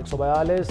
142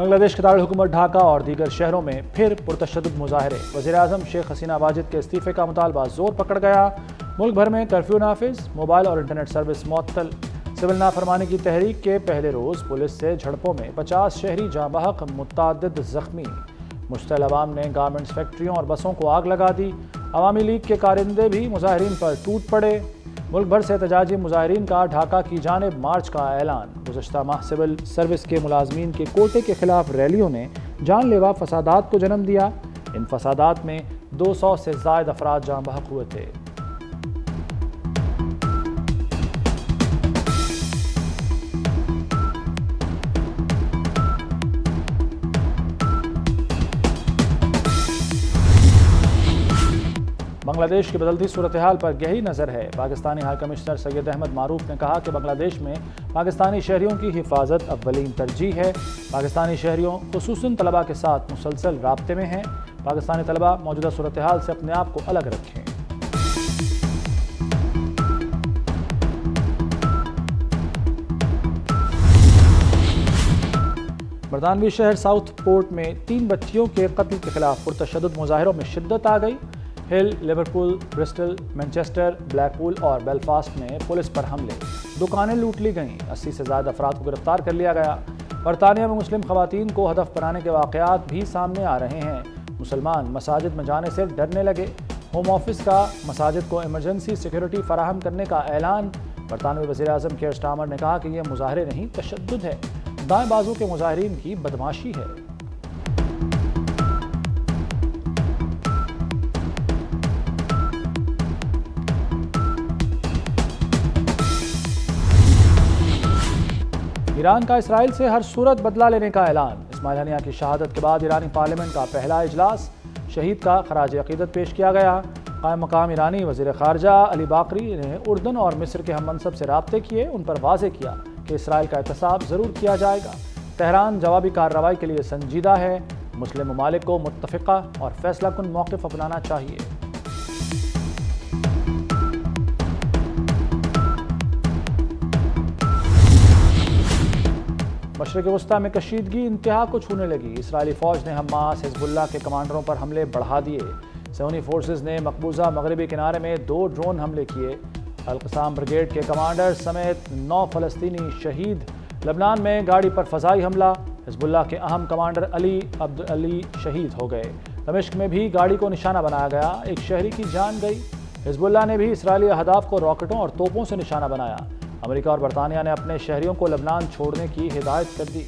بنگلہ دیش کے دارالحکومت ڈھاکہ اور دیگر شہروں میں پھر پرتشدد مظاہرے، وزیر اعظم شیخ حسینہ واجد کے استعفے کا مطالبہ زور پکڑ گیا، ملک بھر میں کرفیو نافذ، موبائل اور انٹرنیٹ سروس معطل۔ سول نافرمانی کی تحریک کے پہلے روز پولیس سے جھڑپوں میں 50 شہری جاں بحق، متعدد زخمی۔ مشتعل عوام نے گارمنٹس فیکٹریوں اور بسوں کو آگ لگا دی، عوامی لیگ کے کارندے بھی مظاہرین پر ٹوٹ پڑے۔ ملک بھر سے احتجاجی مظاہرین کا ڈھاکہ کی جانب مارچ کا اعلان۔ گزشتہ ماہ سول سروس کے ملازمین کے کوٹے کے خلاف ریلیوں نے جان لیوا فسادات کو جنم دیا۔ ان فسادات میں 200 سے زائد افراد جاں بحق ہوئے تھے۔ بنگلہ دیش کی بدلتی صورتحال پر گہری نظر ہے۔ پاکستانی ہائی کمشنر سید احمد معروف نے کہا کہ بنگلہ دیش میں پاکستانی شہریوں کی حفاظت اولین ترجیح ہے۔ پاکستانی شہریوں خصوصاً طلباء کے ساتھ مسلسل رابطے میں ہیں۔ پاکستانی طلباء موجودہ صورتحال سے اپنے آپ کو الگ رکھیں۔ برطانوی شہر ساؤتھ پورٹ میں 3 بچیوں کے قتل کے خلاف پرتشدد مظاہروں میں شدت آ گئی۔ ہل، لیورپول، برسٹل، مینچسٹر، بلیک پول اور بیلفاسٹ میں پولیس پر حملے، دکانیں لوٹ لی گئیں، 80 سے زائد افراد کو گرفتار کر لیا گیا۔ برطانیہ میں مسلم خواتین کو ہدف بنانے کے واقعات بھی سامنے آ رہے ہیں۔ مسلمان مساجد میں جانے سے ڈرنے لگے۔ ہوم آفس کا مساجد کو ایمرجنسی سیکیورٹی فراہم کرنے کا اعلان۔ برطانوی وزیر اعظم کیئر سٹارمر نے کہا کہ یہ مظاہرے نہیں، تشدد ہے، دائیں بازو کے مظاہرین کی بدماشی ہے۔ ایران کا اسرائیل سے ہر صورت بدلہ لینے کا اعلان۔ اسماعیل ہنیہ کی شہادت کے بعد ایرانی پارلیمنٹ کا پہلا اجلاس، شہید کا خراج عقیدت پیش کیا گیا۔ قائم مقام ایرانی وزیر خارجہ علی باقری نے اردن اور مصر کے ہم منصب سے رابطے کیے، ان پر واضح کیا کہ اسرائیل کا احتساب ضرور کیا جائے گا۔ تہران جوابی کارروائی کے لیے سنجیدہ ہے، مسلم ممالک کو متفقہ اور فیصلہ کن موقف اپنانا چاہیے۔ مشرق وسطی میں کشیدگی انتہا کو چھونے لگی۔ اسرائیلی فوج نے حماس، حزب اللہ کے کمانڈروں پر حملے بڑھا دیے۔ صہیونی فورسز نے مقبوضہ مغربی کنارے میں 2 ڈرون حملے کیے۔ القسام بریگیڈ کے کمانڈر سمیت 9 فلسطینی شہید۔ لبنان میں گاڑی پر فضائی حملہ، حزب اللہ کے اہم کمانڈر علی عبد علی شہید ہو گئے۔ دمشق میں بھی گاڑی کو نشانہ بنایا گیا، ایک شہری کی جان گئی۔ حزب اللہ نے بھی اسرائیلی اہداف کو راکٹوں اور توپوں سے نشانہ بنایا۔ امریکہ اور برطانیہ نے اپنے شہریوں کو لبنان چھوڑنے کی ہدایت کر دی۔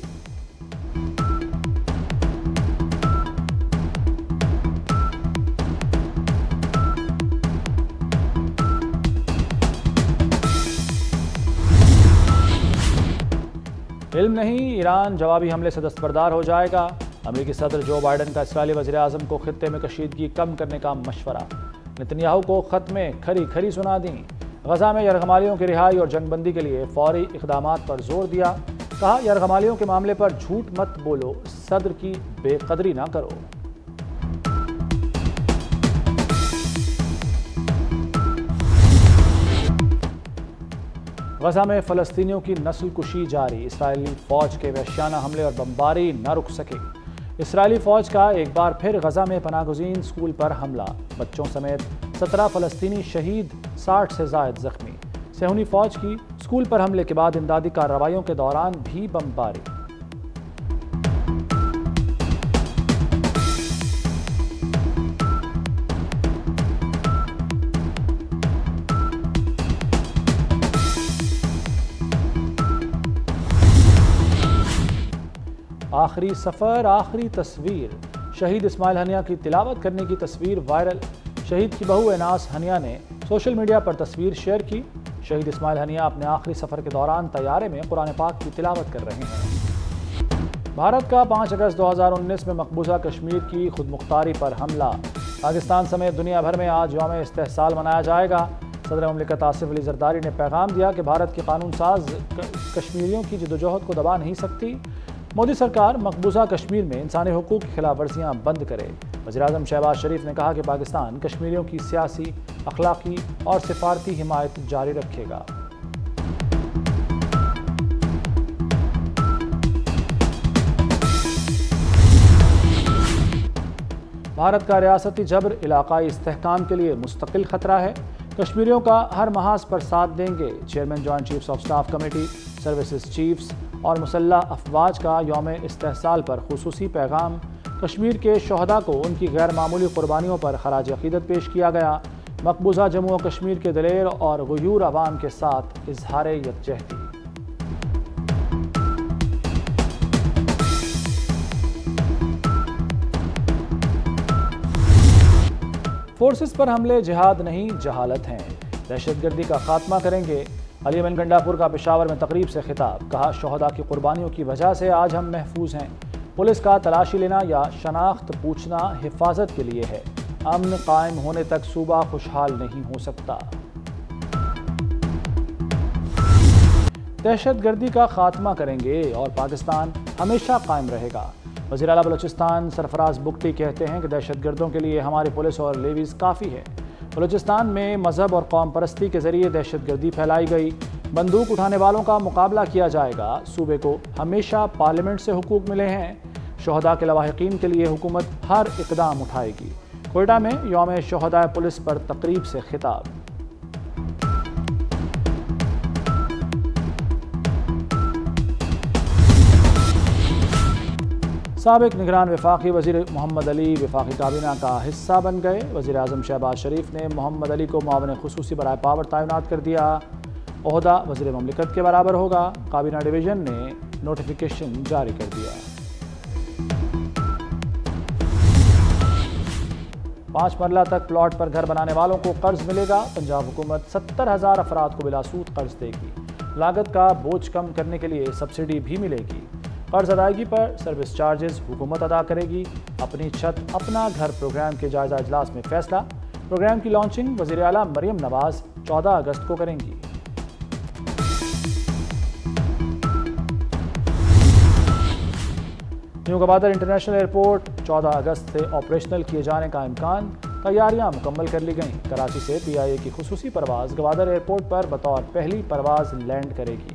علم نہیں، ایران جوابی حملے سے دستبردار ہو جائے گا۔ امریکی صدر جو بائیڈن کا اسرائیلی وزیر اعظم کو خطے میں کشیدگی کم کرنے کا مشورہ۔ نتنیاہو کو خط میں کھری سنا دیں۔ غزہ میں یرغمالیوں کی رہائی اور جنگ بندی کے لیے فوری اقدامات پر زور دیا۔ کہا یرغمالیوں کے معاملے پر جھوٹ مت بولو، صدر کی بے قدری نہ کرو۔ غزہ میں فلسطینیوں کی نسل کشی جاری، اسرائیلی فوج کے وحشیانہ حملے اور بمباری نہ رک سکے۔ اسرائیلی فوج کا ایک بار پھر غزہ میں پناہ گزین اسکول پر حملہ، بچوں سمیت 17 فلسطینی شہید، 60 سے زائد زخمی۔ صہیونی فوج کی اسکول پر حملے کے بعد امدادی کارروائیوں کے دوران بھی بمباری۔ آخری سفر، آخری تصویر، شہید اسماعیل ہنیہ کی تلاوت کرنے کی تصویر وائرل۔ شہید کی بہو ایناس ہنیہ نے سوشل میڈیا پر تصویر شیئر کی۔ شہید اسماعیل ہنیہ اپنے آخری سفر کے دوران طیارے میں قرآن پاک کی تلاوت کر رہے ہیں۔ بھارت کا 5 اگست 2019 میں مقبوضہ کشمیر کی خود مختاری پر حملہ۔ پاکستان سمیت دنیا بھر میں آج یوم استحصال منایا جائے گا۔ صدر مملکت آصف علی زرداری نے پیغام دیا کہ بھارت کی قانون ساز کشمیریوں کی جدوجہد کو دبا نہیں سکتی۔ مودی سرکار مقبوضہ کشمیر میں انسانی حقوق کی خلاف ورزیاں بند کرے۔ وزیراعظم شہباز شریف نے کہا کہ پاکستان کشمیریوں کی سیاسی، اخلاقی اور سفارتی حمایت جاری رکھے گا۔ بھارت کا ریاستی جبر علاقائی استحکام کے لیے مستقل خطرہ ہے، کشمیریوں کا ہر محاذ پر ساتھ دیں گے۔ Chairman joint chiefs of staff committee, services chiefs اور مسلح افواج کا یوم استحصال پر خصوصی پیغام۔ کشمیر کے شہداء کو ان کی غیر معمولی قربانیوں پر خراج عقیدت پیش کیا گیا۔ مقبوضہ جموں و کشمیر کے دلیر اور غیور عوام کے ساتھ اظہار یکجہتی۔ فورسز پر حملے جہاد نہیں جہالت ہیں، دہشت گردی کا خاتمہ کریں گے۔ علی امین گنڈاپور کا پشاور میں تقریب سے خطاب، کہا شہداء کی قربانیوں کی وجہ سے آج ہم محفوظ ہیں۔ پولیس کا تلاشی لینا یا شناخت پوچھنا حفاظت کے لیے ہے، امن قائم ہونے تک صوبہ خوشحال نہیں ہو سکتا۔ دہشت گردی کا خاتمہ کریں گے اور پاکستان ہمیشہ قائم رہے گا۔ وزیر اعلیٰ بلوچستان سرفراز بگٹی کہتے ہیں کہ دہشت گردوں کے لیے ہماری پولیس اور لیویز کافی ہے۔ بلوچستان میں مذہب اور قوم پرستی کے ذریعے دہشت گردی پھیلائی گئی، بندوق اٹھانے والوں کا مقابلہ کیا جائے گا۔ صوبے کو ہمیشہ پارلیمنٹ سے حقوق ملے ہیں، شہداء کے لواحقین کے لیے حکومت ہر اقدام اٹھائے گی۔ کوئٹہ میں یوم شہداء پولیس پر تقریب سے خطاب۔ سابق نگران وفاقی وزیر محمد علی وفاقی کابینہ کا حصہ بن گئے۔ وزیر اعظم شہباز شریف نے محمد علی کو معاون خصوصی برائے پاور تعینات کر دیا، عہدہ وزیر مملکت کے برابر ہوگا۔ کابینہ ڈویژن نے نوٹیفیکیشن جاری کر دیا۔ 5 مرلہ تک پلاٹ پر گھر بنانے والوں کو قرض ملے گا۔ پنجاب حکومت 70,000 افراد کو بلا سود قرض دے گی۔ لاگت کا بوجھ کم کرنے کے لیے سبسڈی بھی ملے گی۔ قرض ادائیگی پر سروس چارجز حکومت ادا کرے گی۔ اپنی چھت اپنا گھر پروگرام کے جائزہ اجلاس میں فیصلہ۔ پروگرام کی لانچنگ وزیر اعلیٰ مریم نواز 14 اگست کو کریں گی۔ نیو گوادر انٹرنیشنل ایئرپورٹ 14 اگست سے آپریشنل کیے جانے کا امکان، تیاریاں مکمل کر لی گئیں۔ کراچی سے PIA کی خصوصی پرواز گوادر ایئرپورٹ پر بطور پہلی پرواز لینڈ کرے گی۔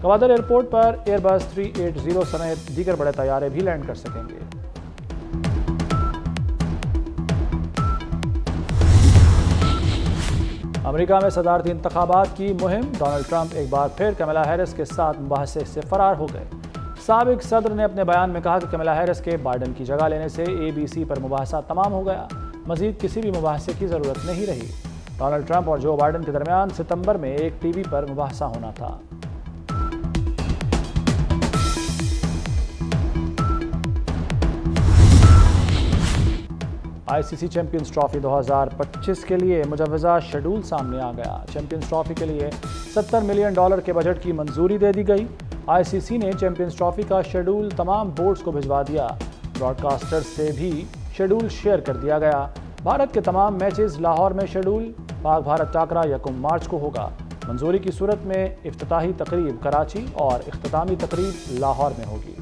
گوادر ایئرپورٹ پر ایئر بس 380 سمیت دیگر بڑے طیارے بھی لینڈ کر سکیں گے۔ امریکہ میں صدارتی انتخابات کی مہم، ڈونلڈ ٹرمپ ایک بار پھر کملا ہیرس کے ساتھ مباحثے سے فرار ہو گئے۔ سابق صدر نے اپنے بیان میں کہا کہ کملا ہیرس کے بائیڈن کی جگہ لینے سے ABC پر مباحثہ تمام ہو گیا، مزید کسی بھی مباحثے کی ضرورت نہیں رہی۔ ڈونلڈ ٹرمپ اور جو بائیڈن کے درمیان ستمبر میں ایک ٹی وی پر مباحثہ ہونا تھا۔ ICC چیمپئنز ٹرافی 2025 کے لیے مجوزہ شیڈول سامنے آ گیا۔ چیمپئنز ٹرافی کے لیے $70 ملین کے بجٹ کی منظوری دے دی گئی۔ ICC نے چیمپئنز ٹرافی کا شیڈول تمام بورڈز کو بھجوا دیا۔ براڈ کاسٹر سے بھی شیڈول شیئر کر دیا گیا۔ بھارت کے تمام میچز لاہور میں شیڈول۔ پاک بھارت ٹاکرا 1 مارچ کو ہوگا۔ منظوری کی صورت میں افتتاحی تقریب کراچی اور اختتامی تقریب لاہور میں ہوگی۔